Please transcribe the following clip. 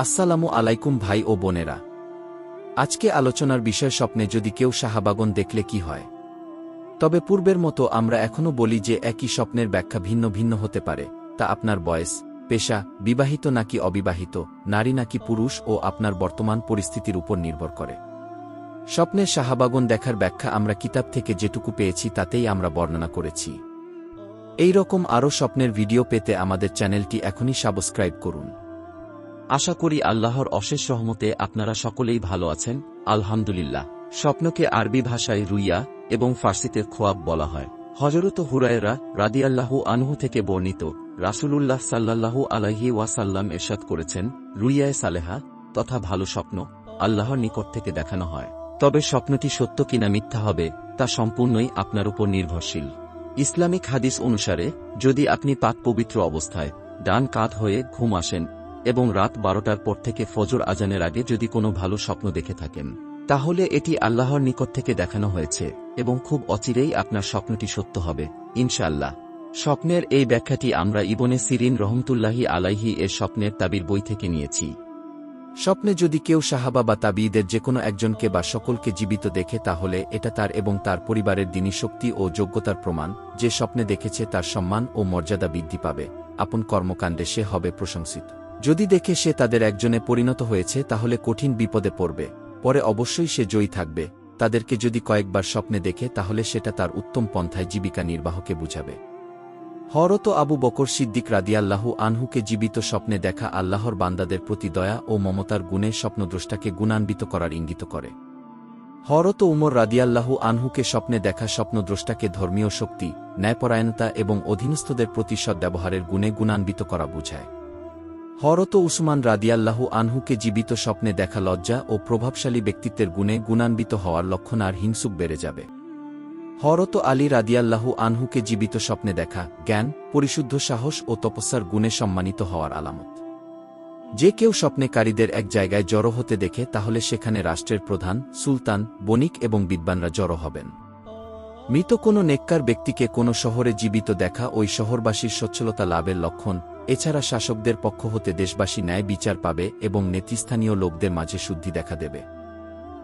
আসসালামু আলাইকুম ভাই ও বোনেরা। আজকে আলোচনার বিষয় স্বপ্নে যদি কেউ শাহবাগন দেখলে কি হয়। তবে পূর্বের মতো আমরা এখনও বলি যে একই স্বপ্নের ব্যাখ্যা ভিন্ন ভিন্ন হতে পারে, তা আপনার বয়স, পেশা, বিবাহিত নাকি অবিবাহিত, নারী নাকি পুরুষ ও আপনার বর্তমান পরিস্থিতির উপর নির্ভর করে। স্বপ্নের শাহবাগন দেখার ব্যাখ্যা আমরা কিতাব থেকে যেটুকু পেয়েছি তাতেই আমরা বর্ণনা করেছি। এই রকম আরও স্বপ্নের ভিডিও পেতে আমাদের চ্যানেলটি এখনই সাবস্ক্রাইব করুন। আশা করি আল্লাহর অশেষ রহমতে আপনারা সকলেই ভালো আছেন, আলহামদুলিল্লাহ। স্বপ্নকে আরবি ভাষায় রুইয়া এবং ফার্সিতে খোয়াব বলা হয়। হযরত হুরায়রা রাদিয়াল্লাহু আনহু থেকে বর্ণিত, রাসূলুল্লাহ সাল্লাল্লাহু আলাইহি ওয়াসাল্লাম ইরশাদ করেছেন, রুইয়ায়ে সালেহা তথা ভালো স্বপ্ন আল্লাহর নিকট থেকে দেখানো হয়। তবে স্বপ্নটি সত্য কিনা মিথ্যা হবে তা সম্পূর্ণই আপনার উপর নির্ভরশীল। ইসলামিক হাদিস অনুসারে যদি আপনি পাক পবিত্র অবস্থায় ডান কাঁধ হয়ে ঘুম আসেন এবং রাত 12টার পর থেকে ফজর আজানের আগে যদি কোনো ভালো স্বপ্ন দেখে থাকেন, তাহলে এটি আল্লাহর নিকট থেকে দেখানো হয়েছে এবং খুব অচিরেই আপনার স্বপ্নটি সত্য হবে ইনশাআল্লাহ। স্বপ্নের এই ব্যাখ্যাটি আমরা ইবনে সিরিন রহমতুল্লাহি আলাইহি এর স্বপ্নের তাবির বই থেকে নিয়েছি। স্বপ্নে যদি কেউ সাহাবা বা তাবিঈদের যেকোনো একজনকে বা সকলকে জীবিত দেখে তাহলে এটা তার এবং তার পরিবারের দ্বীনী শক্তি ও যোগ্যতার প্রমাণ। যে স্বপ্নে দেখেছে তার সম্মান ও মর্যাদা বৃদ্ধি পাবে, আপন কর্মকাণ্ডে সে হবে প্রশংসিত। যদি দেখে সে তাদের একজনে পরিণত হয়েছে তাহলে কঠিন বিপদে পড়বে, পরে অবশ্যই সে জয়ী থাকবে। তাদেরকে যদি কয়েকবার স্বপ্নে দেখে তাহলে সেটা তার উত্তম পন্থায় জীবিকা নির্বাহকে বুঝাবে। হযরত আবু বকর সিদ্দিক রাদিয়াল্লাহু আনহুকে জীবিত স্বপ্নে দেখা আল্লাহর বান্দাদের প্রতি দয়া ও মমতার গুণে স্বপ্নদ্রষ্টাকে গুণান্বিত করার ইঙ্গিত করে। হযরত উমর রাদিয়াল্লাহু আনহুকে স্বপ্নে দেখা স্বপ্নদ্রষ্টাকে ধর্মীয় শক্তি, ন্যায়পরায়ণতা এবং অধীনস্থদের প্রতি সদ্ব্যবহারের গুণে গুণান্বিত করা বুঝায়। হযরত উসমান রাদিয়াল্লাহু আনহুকে জীবিত স্বপ্নে দেখা লজ্জা ও প্রভাবশালী ব্যক্তিত্বের গুণে গুণান্বিত হওয়ার লক্ষণ আর হিংসুক বেড়ে যাবে। হযরত আলী রাদিয়াল্লাহু আনহুকে জীবিত স্বপ্নে দেখা জ্ঞান, পরিশুদ্ধ সাহস ও তপস্যার গুণে সম্মানিত হওয়ার আলামত। যে কেউ স্বপ্নেকারীদের এক জায়গায় জড়ো হতে দেখে তাহলে সেখানে রাষ্ট্রের প্রধান, সুলতান, বণিক এবং বিদ্বানরা জড়ো হবেন। মৃত কোনো নেককার ব্যক্তিকে কোনো শহরে জীবিত দেখা ওই শহরবাসীর সচ্ছলতা লাভের লক্ষণ। এছাড়া শাসকদের পক্ষ হতে দেশবাসী ন্যায় বিচার পাবে এবং নেতৃস্থানীয় লোকদের মাঝে শুদ্ধি দেখা দেবে।